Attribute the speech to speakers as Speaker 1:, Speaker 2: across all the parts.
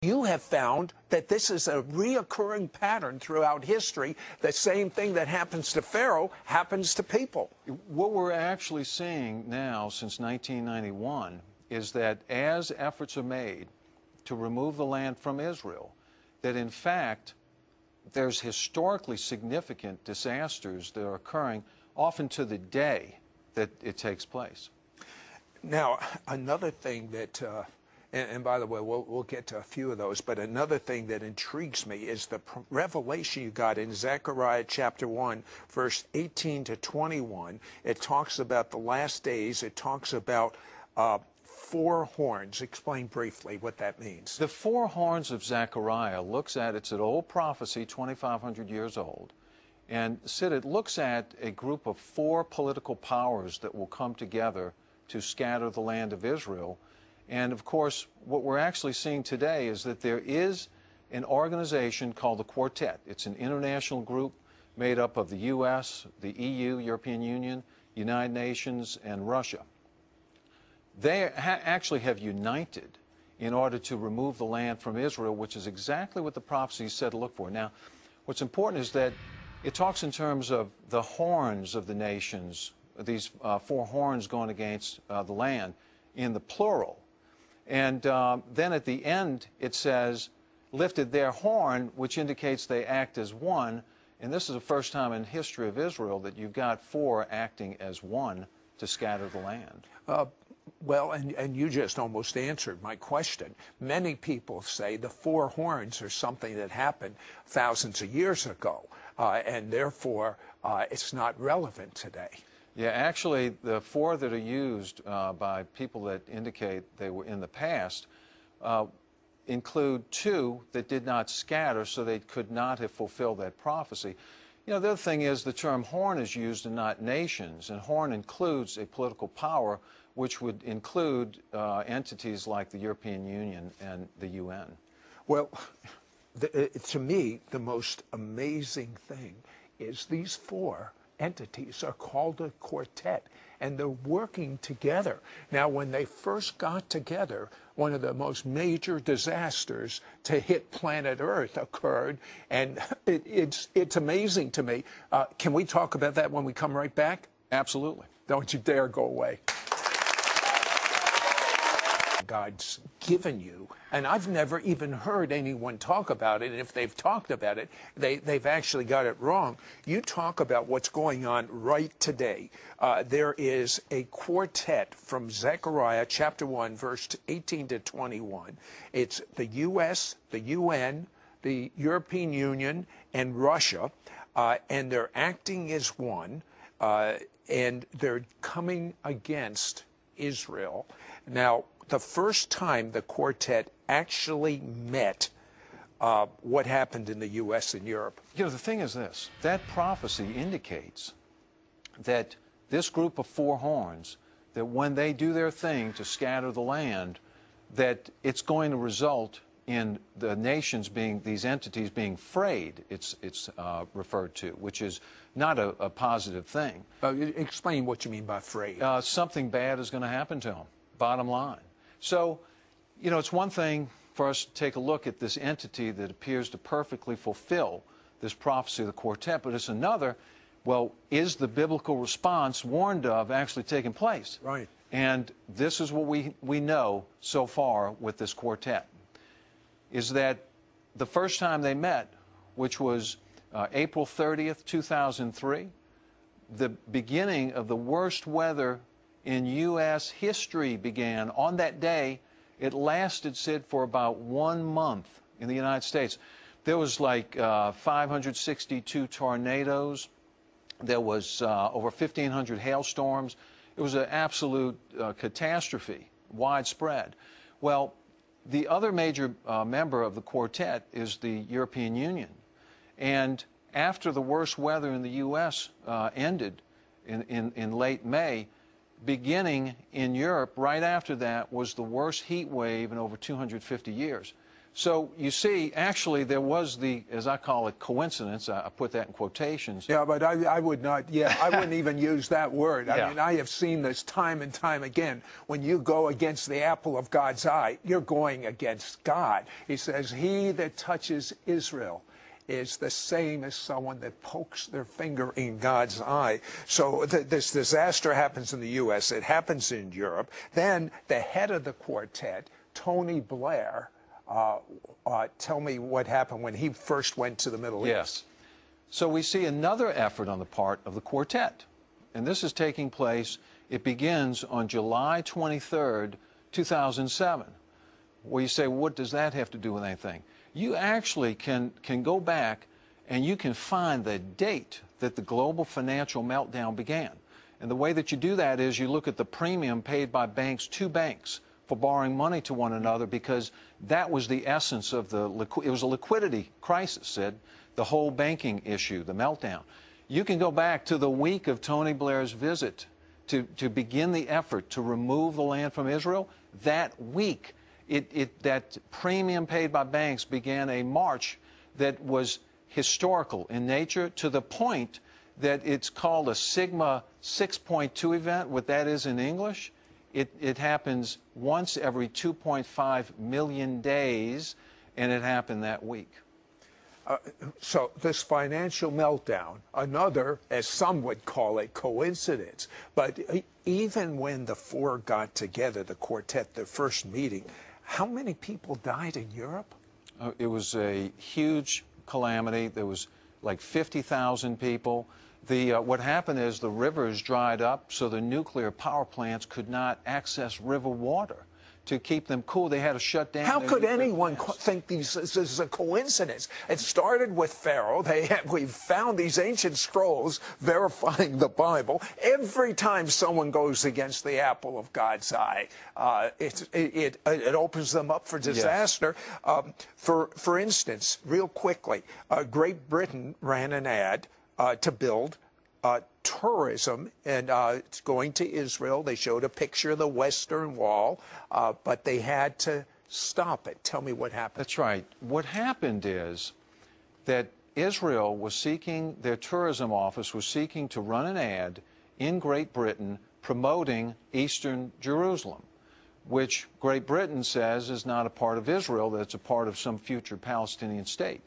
Speaker 1: You have found that this is a reoccurring pattern throughout history. The same thing that happens to Pharaoh happens to people.
Speaker 2: What we're actually seeing now since 1991 is that as efforts are made to remove the land from Israel, that in fact there's historically significant disasters that are occurring often to the day that it takes place.
Speaker 1: Now, another thing that and by the way, we'll get to a few of those, but another thing that intrigues me is the revelation you got in Zechariah chapter 1, verse 18 to 21. It talks about the last days. It talks about 4 horns. Explain briefly what that means.
Speaker 2: The 4 horns of Zechariah it's an old prophecy, 2,500 years old. And Sid, it looks at a group of 4 political powers that will come together to scatter the land of Israel. And of course, what we're actually seeing today is that there is an organization called the Quartet. It's an international group made up of the U.S., the EU, European Union, United Nations, and Russia. They actually have united in order to remove the land from Israel, which is exactly what the prophecy said to look for. Now, what's important is that it talks in terms of the horns of the nations, these 4 horns going against the land in the plural. And then at the end, it says, lifted their horn, which indicates they act as one. And this is the first time in history of Israel that you've got 4 acting as one to scatter the land.
Speaker 1: Well, and you just almost answered my question. Many people say the 4 horns are something that happened thousands of years ago, and therefore it's not relevant today.
Speaker 2: Yeah, actually, the 4 that are used by people that indicate they were in the past include 2 that did not scatter, so they could not have fulfilled that prophecy. You know, the other thing is the term horn is used and not nations, and horn includes a political power, which would include entities like the European Union and the UN.
Speaker 1: Well, to me, the most amazing thing is these 4 entities are called a quartet, and they're working together. Now, when they first got together, one of the most major disasters to hit planet Earth occurred, and it's amazing to me. Can we talk about that when we come right back?
Speaker 2: Absolutely.
Speaker 1: Don't you dare go away. God's given you, and I've never even heard anyone talk about it, and if they've talked about it, they've actually got it wrong. You talk about what's going on right today. There is a quartet from Zechariah chapter 1, verse 18 to 21. It's the U.S., the UN, the European Union, and Russia, and they're acting as one, and they're coming against Israel. Now, the first time the quartet actually met, what happened in the U.S. and Europe?
Speaker 2: You know, the thing is this. That prophecy indicates that this group of 4 horns, that when they do their thing to scatter the land, that it's going to result in the nations being, these entities being frayed, it's referred to, which is not a positive thing.
Speaker 1: Explain what you mean by frayed.
Speaker 2: Something bad is going to happen to them, bottom line. So, you know, it's one thing for us to take a look at this entity that appears to perfectly fulfill this prophecy of the quartet, but it's another, well, is the biblical response warned of actually taking place?
Speaker 1: Right.
Speaker 2: And this is what we know so far with this quartet, is that the first time they met, which was April 30th, 2003, the beginning of the worst weather in U.S. history began. On that day, it lasted, Sid, for about 1 month in the United States. There was like 562 tornadoes. There was over 1,500 hailstorms. It was an absolute catastrophe, widespread. Well, the other major member of the quartet is the European Union. And after the worst weather in the U.S. Ended in late May, beginning in Europe, right after that was the worst heat wave in over 250 years. So you see, actually, there was the, as I call it, coincidence. I put that in quotations.
Speaker 1: Yeah, but I would not, I wouldn't even use that word.
Speaker 2: Yeah.
Speaker 1: I mean, I have seen this time and time again. When you go against the apple of God's eye, you're going against God. He says, he that touches Israel is the same as someone that pokes their finger in God's eye. So this disaster happens in the U.S. It happens in Europe. Then the head of the quartet, Tony Blair, tell me what happened when he first went to the Middle East.
Speaker 2: Yes. So we see another effort on the part of the quartet. And this is taking place, it begins on July 23rd, 2007. Well, you say, what does that have to do with anything? You actually can go back and you can find the date that the global financial meltdown began. And the way that you do that is you look at the premium paid by banks to banks for borrowing money to one another, because that was the essence of it was a liquidity crisis, Sid, the whole banking issue, the meltdown. You can go back to the week of Tony Blair's visit to begin the effort to remove the land from Israel. That week, that premium paid by banks began a march that was historical in nature, to the point that it's called a Sigma 6.2 event. What that is in English, it happens once every 2.5 million days, and it happened that week.
Speaker 1: So this financial meltdown, another, as some would call it, coincidence. But even when the four got together, the quartet, their first meeting, how many people died in Europe?
Speaker 2: It was a huge calamity. There was like 50,000 people. What happened is the rivers dried up, so the nuclear power plants could not access river water to keep them cool. They had to shut down.
Speaker 1: How could anyone think this is a coincidence? It started with Pharaoh. We found these ancient scrolls verifying the Bible. Every time someone goes against the apple of God's eye, it opens them up for disaster. Yes. For instance, real quickly, Great Britain ran an ad to build tourism, and it's going to Israel. They showed a picture of the Western Wall, but they had to stop it. Tell me what happened.
Speaker 2: That's right. What happened is that Israel was seeking, their tourism office was seeking to run an ad in Great Britain promoting Eastern Jerusalem, which Great Britain says is not a part of Israel, that it's a part of some future Palestinian state.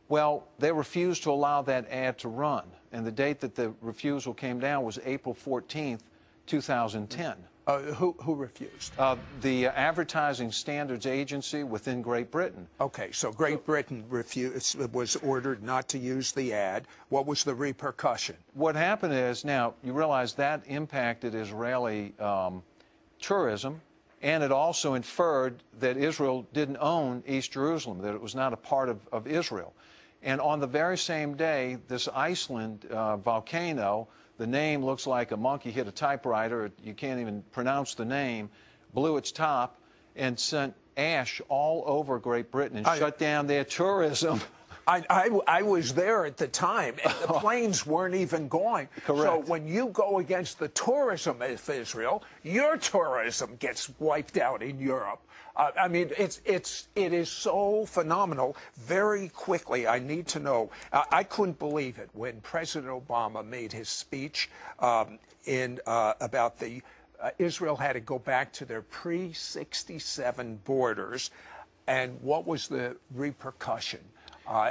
Speaker 2: Well, they refused to allow that ad to run, and the date that the refusal came down was April 14th, 2010.
Speaker 1: Who refused?
Speaker 2: The Advertising Standards Agency within Great Britain.
Speaker 1: Okay, so Great Britain was ordered not to use the ad. What was the repercussion?
Speaker 2: What happened is, now, you realize that impacted Israeli tourism, and it also inferred that Israel didn't own East Jerusalem, that it was not a part of Israel. And on the very same day, this Iceland volcano, the name looks like a monkey hit a typewriter, you can't even pronounce the name, blew its top and sent ash all over Great Britain and shut down their tourism.
Speaker 1: I was there at the time, and the planes weren't even going.
Speaker 2: Correct.
Speaker 1: So when you go against the tourism of Israel, your tourism gets wiped out in Europe. I mean, it is so phenomenal. Very quickly, I need to know. I couldn't believe it when President Obama made his speech about Israel had to go back to their pre-67 borders, and what was the repercussion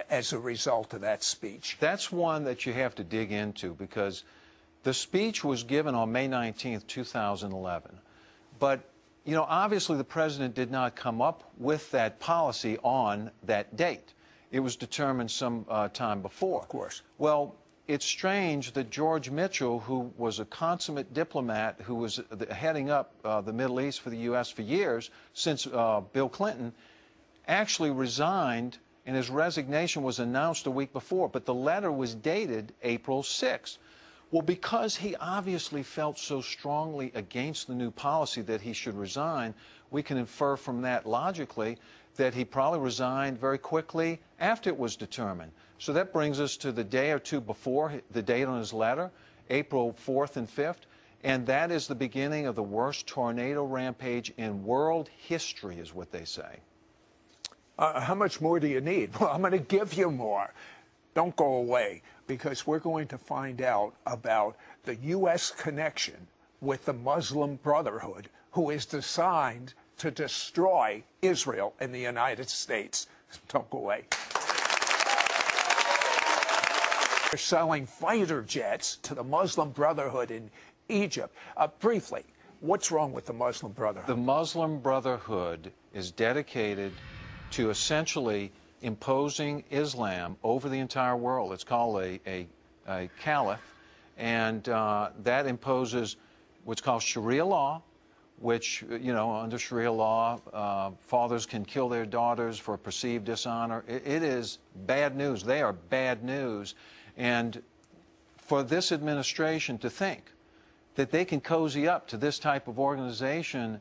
Speaker 1: as a result of that speech?
Speaker 2: That's one that you have to dig into, because the speech was given on May 19th, 2011. But, you know, obviously the president did not come up with that policy on that date. It was determined some time before.
Speaker 1: Of course.
Speaker 2: Well, it's strange that George Mitchell, who was a consummate diplomat, who was heading up the Middle East for the U.S. for years, since Bill Clinton, actually resigned, and his resignation was announced a week before, but the letter was dated April 6th. Well, because he obviously felt so strongly against the new policy that he should resign, we can infer from that logically that he probably resigned very quickly after it was determined. So that brings us to the day or two before the date on his letter, April 4th and 5th, and that is the beginning of the worst tornado rampage in world history, is what they say.
Speaker 1: How much more do you need? Well, I'm going to give you more. Don't go away, because we're going to find out about the U.S. connection with the Muslim Brotherhood, who is designed to destroy Israel and the United States. Don't go away. They're selling fighter jets to the Muslim Brotherhood in Egypt. Briefly, what's wrong with the Muslim Brotherhood?
Speaker 2: The Muslim Brotherhood is dedicated to essentially imposing Islam over the entire world. It's called a caliph, and that imposes what's called Sharia law, which, you know, under Sharia law, fathers can kill their daughters for perceived dishonor. It is bad news. They are bad news. And for this administration to think that they can cozy up to this type of organization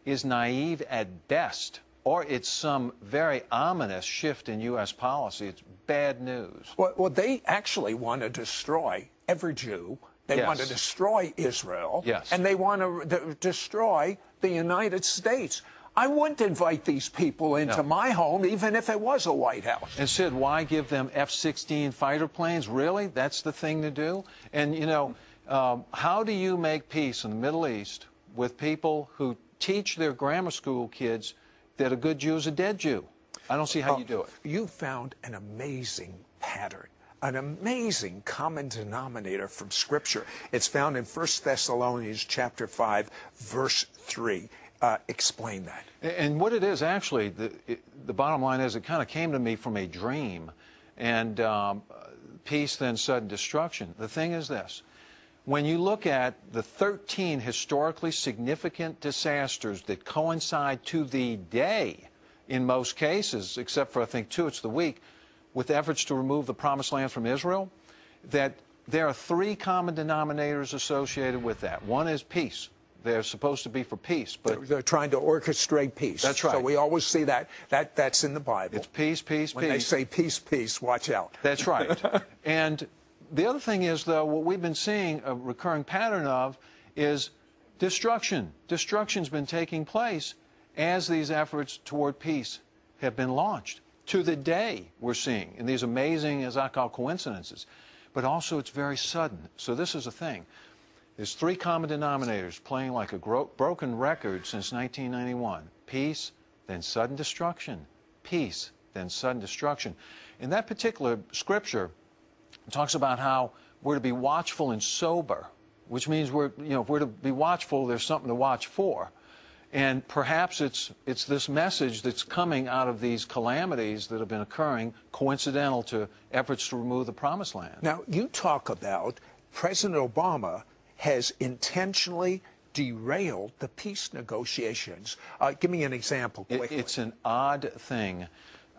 Speaker 2: is naive at best, or it's some very ominous shift in U.S. policy. It's bad news.
Speaker 1: Well, they actually want to destroy every Jew. They
Speaker 2: Yes.
Speaker 1: want to destroy Israel.
Speaker 2: Yes.
Speaker 1: And they want to destroy the United States. I wouldn't invite these people into my home, even if it was a White House.
Speaker 2: And Sid, why give them F-16 fighter planes? Really? That's the thing to do? And, you know, how do you make peace in the Middle East with people who teach their grammar school kids that a good Jew is a dead Jew? I don't see how you do it.
Speaker 1: You found an amazing pattern, an amazing common denominator from Scripture. It's found in 1 Thessalonians chapter 5, verse 3. Explain that.
Speaker 2: And what it is, actually, the bottom line is it kind of came to me from a dream. And peace, then sudden destruction. The thing is this. When you look at the 13 historically significant disasters that coincide to the day, in most cases, except for, I think, 2, it's the week, with efforts to remove the Promised Land from Israel, that there are 3 common denominators associated with that. One is peace. They're supposed to be for peace, but
Speaker 1: they're trying to orchestrate peace.
Speaker 2: That's right.
Speaker 1: So we always see that's in the Bible.
Speaker 2: It's peace, peace,
Speaker 1: when
Speaker 2: peace.
Speaker 1: When they say peace, peace, watch out.
Speaker 2: That's right. And the other thing is, though, what we've been seeing a recurring pattern of is destruction. Destruction's been taking place as these efforts toward peace have been launched. To the day we're seeing, in these amazing, as I call, coincidences. But also it's very sudden. So this is a thing. There's 3 common denominators playing like a broken record since 1991. Peace, then sudden destruction. Peace, then sudden destruction. In that particular scripture, it talks about how we're to be watchful and sober, which means if we're to be watchful, there's something to watch for. And perhaps it's this message that's coming out of these calamities that have been occurring coincidental to efforts to remove the Promised Land.
Speaker 1: Now, you talk about President Obama has intentionally derailed the peace negotiations. Give me an example quickly.
Speaker 2: It's an odd thing.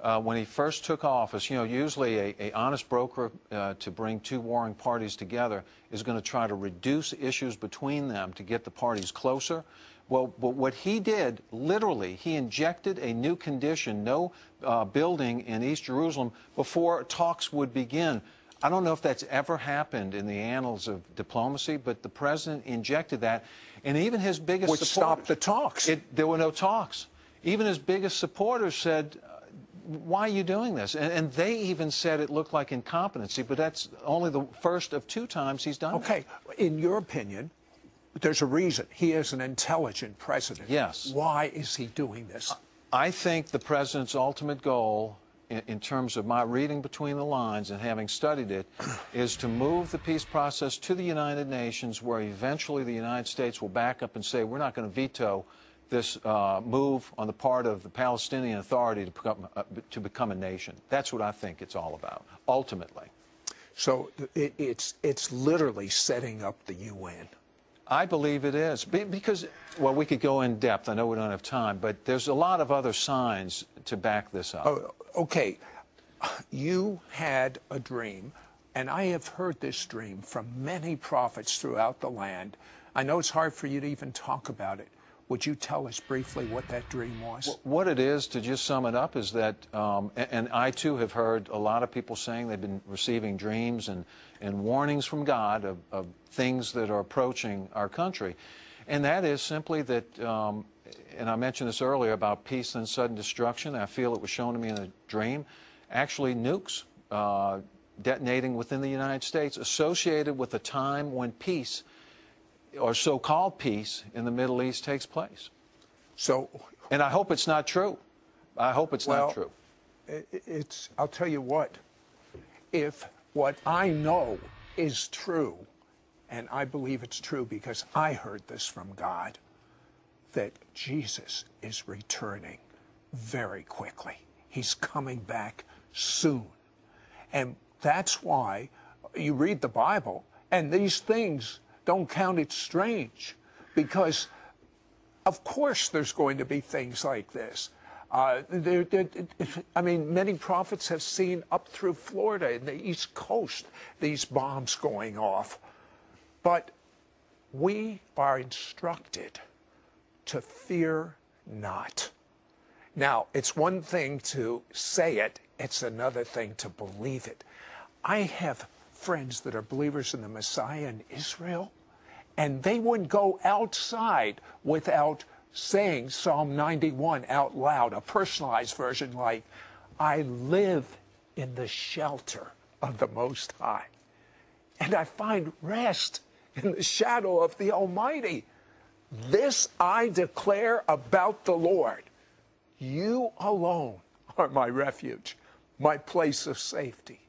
Speaker 2: When he first took office, usually a honest broker to bring 2 warring parties together is going to try to reduce issues between them to get the parties closer. Well, but what he did, literally, he injected a new condition, no building in East Jerusalem before talks would begin. I don't know if that's ever happened in the annals of diplomacy, but the president injected that, and even his biggest
Speaker 1: Which
Speaker 2: supporters...
Speaker 1: stopped the talks.
Speaker 2: There were no talks. Even his biggest supporters said, why are you doing this? And they even said it looked like incompetency, but that's only the first of 2 times he's done it.
Speaker 1: Okay, in your opinion, there's a reason. He is an intelligent president.
Speaker 2: Yes.
Speaker 1: Why is he doing this?
Speaker 2: I think the president's ultimate goal, in terms of my reading between the lines and having studied it, is to move the peace process to the United Nations, where eventually the United States will back up and say, we're not going to veto this move on the part of the Palestinian Authority to become a nation. That's what I think it's all about, ultimately.
Speaker 1: So it's literally setting up the UN.
Speaker 2: I believe it is. Because, well, we could go in depth. I know we don't have time, but there's a lot of other signs to back this up.
Speaker 1: Oh, okay. You had a dream, and I have heard this dream from many prophets throughout the land. I know it's hard for you to even talk about it. Would you tell us briefly what that dream was?
Speaker 2: What it is, to just sum it up, is that, and I too have heard a lot of people saying they've been receiving dreams and warnings from God of things that are approaching our country. And that is simply that, and I mentioned this earlier about peace and sudden destruction. I feel it was shown to me in a dream. Actually, nukes detonating within the United States associated with a time when peace, or so-called peace, in the Middle East takes place.
Speaker 1: So,
Speaker 2: and I hope it's not true. I hope it's not true.
Speaker 1: I'll tell you what, if what I know is true, and I believe it's true because I heard this from God, that Jesus is returning very quickly. He's coming back soon. And that's why you read the Bible, and these things don't count it strange, because of course there's going to be things like this. I mean, many prophets have seen up through Florida and the East Coast these bombs going off. But we are instructed to fear not. Now, it's one thing to say it, it's another thing to believe it. I have friends that are believers in the Messiah in Israel, and they wouldn't go outside without saying Psalm 91 out loud, a personalized version like, I live in the shelter of the Most High, and I find rest in the shadow of the Almighty. This I declare about the Lord. You alone are my refuge, my place of safety.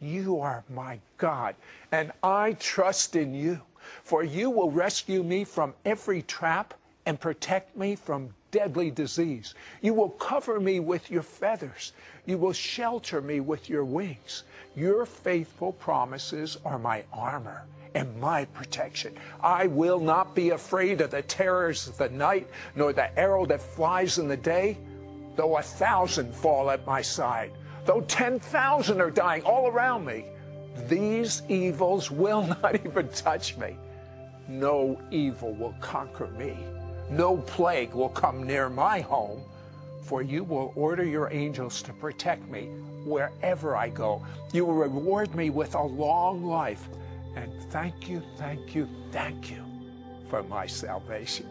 Speaker 1: You are my God, and I trust in you, for you will rescue me from every trap and protect me from deadly disease. You will cover me with your feathers. You will shelter me with your wings. Your faithful promises are my armor and my protection. I will not be afraid of the terrors of the night, nor the arrow that flies in the day. Though 1,000 fall at my side, though 10,000 are dying all around me, these evils will not even touch me. No evil will conquer me. No plague will come near my home, for you will order your angels to protect me wherever I go. You will reward me with a long life. And thank you, thank you, thank you for my salvation.